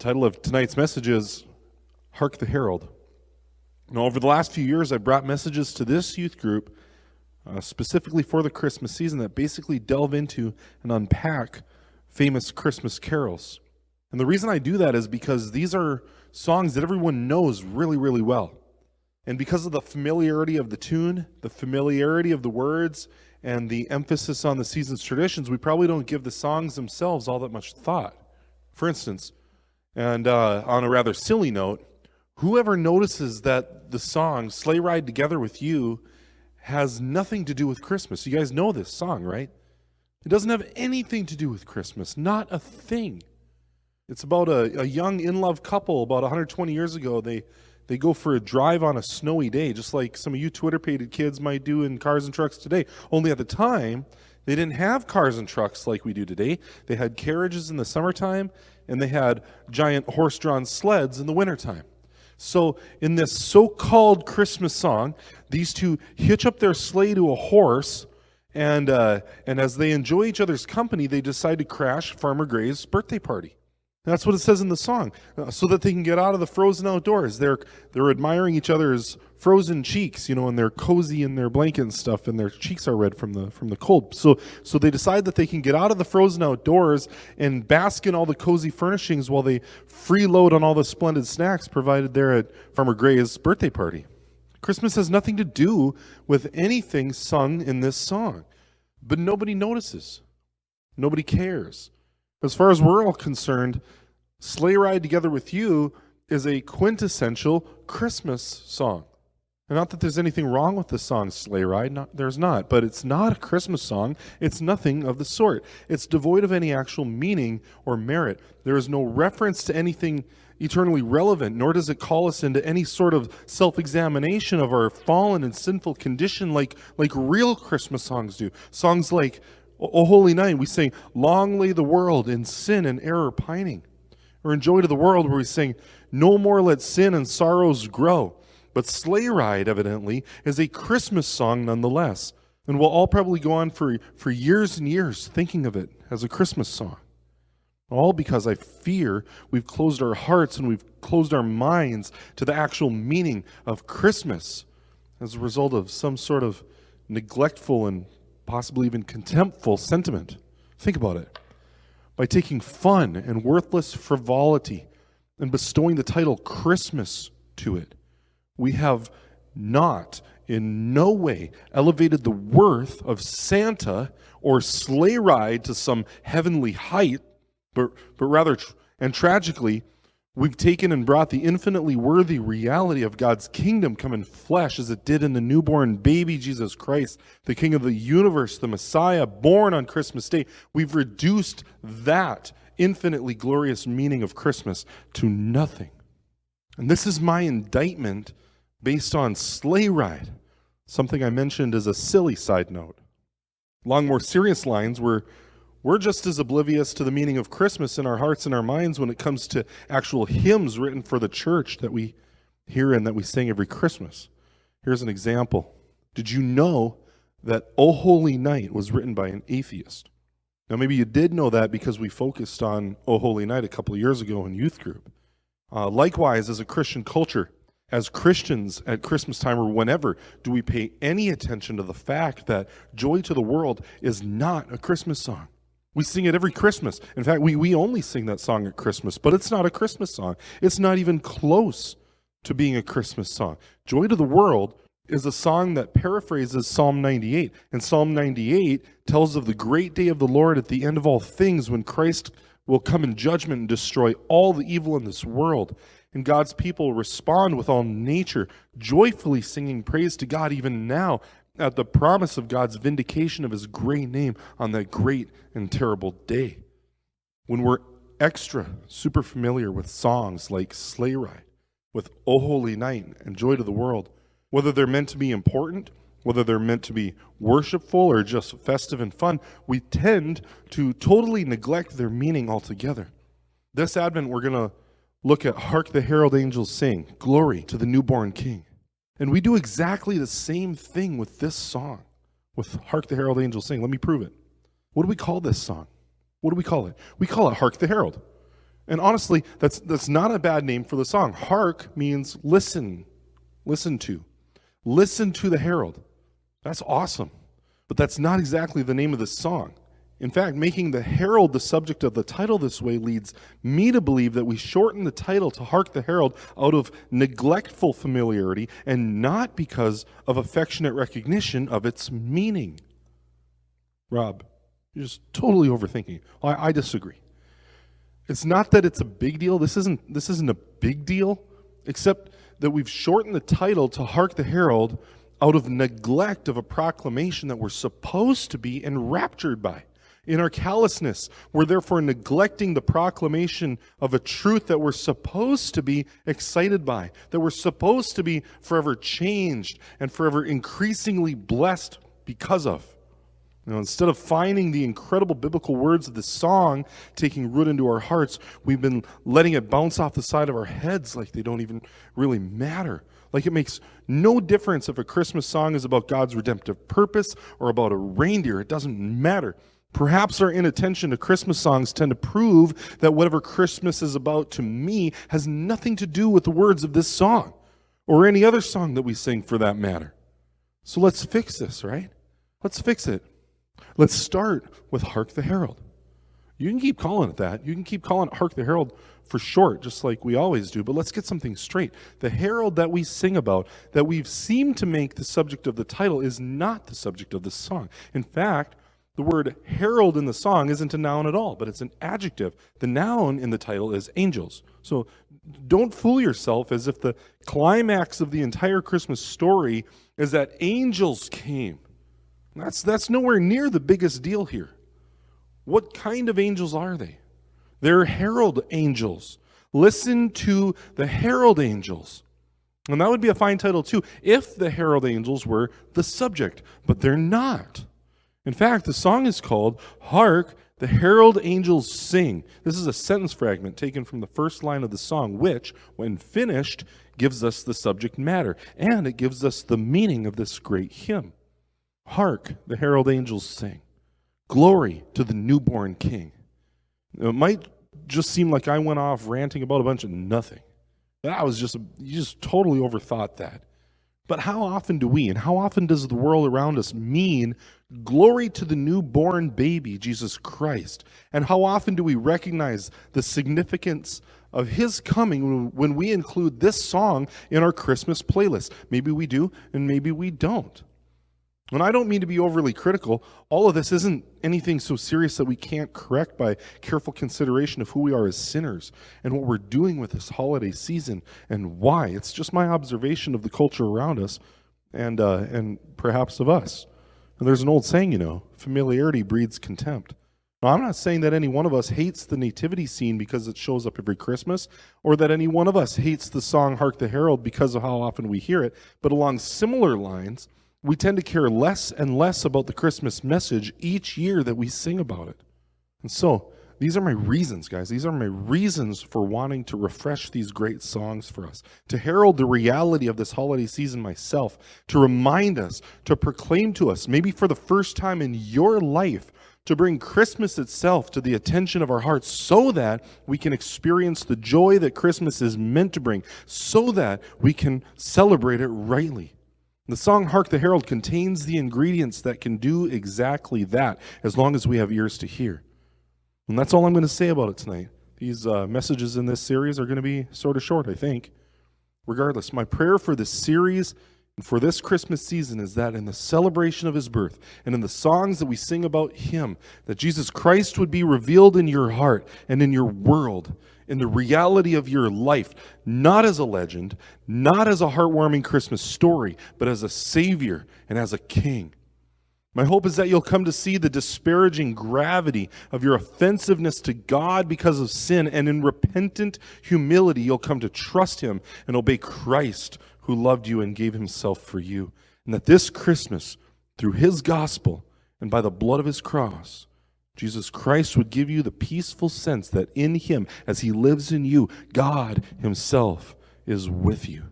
title of tonight's message is Hark the Herald. Now, over the last few years, I brought messages to this youth group specifically for the Christmas season that basically delve into and unpack famous Christmas carols. And the reason I do that is because these are songs that everyone knows really, really well. And because of the familiarity of the tune, the familiarity of the words, and the emphasis on the season's traditions, we probably don't give the songs themselves all that much thought. For instance, and on a rather silly note, whoever notices that the song Sleigh Ride Together With You has nothing to do with Christmas? You guys know this song, right? It doesn't have anything to do with Christmas, not a thing. It's about a young in-love couple about 120 years ago. They go for a drive on a snowy day, just like some of you Twitter-pated kids might do in cars and trucks today. Only at the time, they didn't have cars and trucks like we do today. They had carriages in the summertime, and they had giant horse-drawn sleds in the wintertime. So in this so-called Christmas song, these two hitch up their sleigh to a horse, and as they enjoy each other's company, they decide to crash Farmer Gray's birthday party. That's what it says in the song, so that they can get out of the frozen outdoors. They're admiring each other's frozen cheeks, and they're cozy in their blanket and stuff, and their cheeks are red from the cold. So they decide that they can get out of the frozen outdoors and bask in all the cozy furnishings while they freeload on all the splendid snacks provided there at Farmer Gray's birthday party. Christmas has nothing to do with anything sung in this song, but nobody notices. Nobody cares. As far as we're all concerned, Sleigh Ride Together With You is a quintessential Christmas song. And not that there's anything wrong with the song Sleigh Ride, there's not, but it's not a Christmas song. It's nothing of the sort. It's devoid of any actual meaning or merit. There is no reference to anything eternally relevant, nor does it call us into any sort of self-examination of our fallen and sinful condition like real Christmas songs do. Songs like O Holy Night, we sing, long lay the world in sin and error pining. Or in Joy to the World, where we sing, no more let sin and sorrows grow. But Sleigh Ride, evidently, is a Christmas song nonetheless. And we'll all probably go on for years and years thinking of it as a Christmas song. All because I fear we've closed our hearts and we've closed our minds to the actual meaning of Christmas as a result of some sort of neglectful and possibly even contemptful sentiment. Think about it. By taking fun and worthless frivolity and bestowing the title Christmas to it, we have not in no way elevated the worth of Santa or sleigh ride to some heavenly height, but rather, and tragically, we've taken and brought the infinitely worthy reality of God's kingdom come in flesh as it did in the newborn baby Jesus Christ, the King of the universe, the Messiah, born on Christmas Day. We've reduced that infinitely glorious meaning of Christmas to nothing. And this is my indictment based on Sleigh Ride, something I mentioned as a silly side note. Along more serious lines, we're just as oblivious to the meaning of Christmas in our hearts and our minds when it comes to actual hymns written for the church that we hear and that we sing every Christmas. Here's an example. Did you know that O Holy Night was written by an atheist? Now, maybe you did know that because we focused on O Holy Night a couple of years ago in youth group. Likewise, as a Christian culture, as Christians at Christmas time or whenever, do we pay any attention to the fact that Joy to the World is not a Christmas song? We sing it every Christmas. In fact, we only sing that song at Christmas, but it's not a Christmas song. It's not even close to being a Christmas song. Joy to the World is a song that paraphrases Psalm 98. And Psalm 98 tells of the great day of the Lord at the end of all things when Christ will come in judgment and destroy all the evil in this world. And God's people respond with all nature, joyfully singing praise to God even now, at the promise of God's vindication of his great name on that great and terrible day. When we're extra super familiar with songs like Sleigh Ride, with O Holy Night and Joy to the World, whether they're meant to be important, whether they're meant to be worshipful or just festive and fun, we tend to totally neglect their meaning altogether. This Advent, we're going to look at Hark the Herald Angels Sing, Glory to the Newborn King. And we do exactly the same thing with this song, with Hark the Herald Angels Sing. Let me prove it. What do we call this song? What do we call it? We call it Hark the Herald. And honestly, that's not a bad name for the song. Hark means listen, listen to. Listen to the herald. That's awesome. But that's not exactly the name of the song. In fact, making the herald the subject of the title this way leads me to believe that we shorten the title to Hark the Herald out of neglectful familiarity and not because of affectionate recognition of its meaning. Rob, you're just totally overthinking. Well, I disagree. It's not that it's a big deal. This isn't a big deal, except that we've shortened the title to Hark the Herald out of neglect of a proclamation that we're supposed to be enraptured by. In our callousness, we're therefore neglecting the proclamation of a truth that we're supposed to be excited by, that we're supposed to be forever changed and forever increasingly blessed because of. Instead of finding the incredible biblical words of the song taking root into our hearts, we've been letting it bounce off the side of our heads like they don't even really matter. Like it makes no difference if a Christmas song is about God's redemptive purpose or about a reindeer. It doesn't matter. Perhaps our inattention to Christmas songs tend to prove that whatever Christmas is about to me has nothing to do with the words of this song or any other song that we sing for that matter. So let's fix this, right? Let's fix it. Let's start with Hark the Herald. You can keep calling it that. You can keep calling it Hark the Herald for short, just like we always do, but let's get something straight. The herald that we sing about, that we've seemed to make the subject of the title, is not the subject of the song. In fact, the word herald in the song isn't a noun at all, but it's an adjective. The noun in the title is angels. So don't fool yourself as if the climax of the entire Christmas story is that angels came. That's nowhere near the biggest deal here. What kind of angels are they? They're herald angels. Listen to the herald angels. And that would be a fine title too, if the herald angels were the subject, but they're not. In fact, the song is called Hark the Herald Angels Sing. This is a sentence fragment taken from the first line of the song, which, when finished, gives us the subject matter, and it gives us the meaning of this great hymn. Hark the herald angels sing. Glory to the newborn King. It might just seem like I went off ranting about a bunch of nothing. You just totally overthought that. But how often do we, and how often does the world around us mean glory to the newborn baby, Jesus Christ? And how often do we recognize the significance of his coming when we include this song in our Christmas playlist? Maybe we do, and maybe we don't. And I don't mean to be overly critical. All of this isn't anything so serious that we can't correct by careful consideration of who we are as sinners and what we're doing with this holiday season and why. It's just my observation of the culture around us and perhaps of us. And there's an old saying, familiarity breeds contempt. Now, I'm not saying that any one of us hates the nativity scene because it shows up every Christmas, or that any one of us hates the song Hark the Herald because of how often we hear it, but along similar lines, we tend to care less and less about the Christmas message each year that we sing about it. And so, these are my reasons, guys. These are my reasons for wanting to refresh these great songs for us, to herald the reality of this holiday season myself, to remind us, to proclaim to us, maybe for the first time in your life, to bring Christmas itself to the attention of our hearts so that we can experience the joy that Christmas is meant to bring, so that we can celebrate it rightly. The song Hark the Herald contains the ingredients that can do exactly that, as long as we have ears to hear. And that's all I'm going to say about it tonight. These messages in this series are going to be sort of short, I think. Regardless, my prayer for this series and for this Christmas season is that in the celebration of his birth and in the songs that we sing about him, that Jesus Christ would be revealed in your heart and in your world, in the reality of your life, not as a legend, not as a heartwarming Christmas story, but as a Savior and as a King. My hope is that you'll come to see the disparaging gravity of your offensiveness to God because of sin, and in repentant humility, you'll come to trust him and obey Christ, who loved you and gave himself for you. And that this Christmas, through his gospel and by the blood of his cross, Jesus Christ would give you the peaceful sense that in him, as he lives in you, God himself is with you.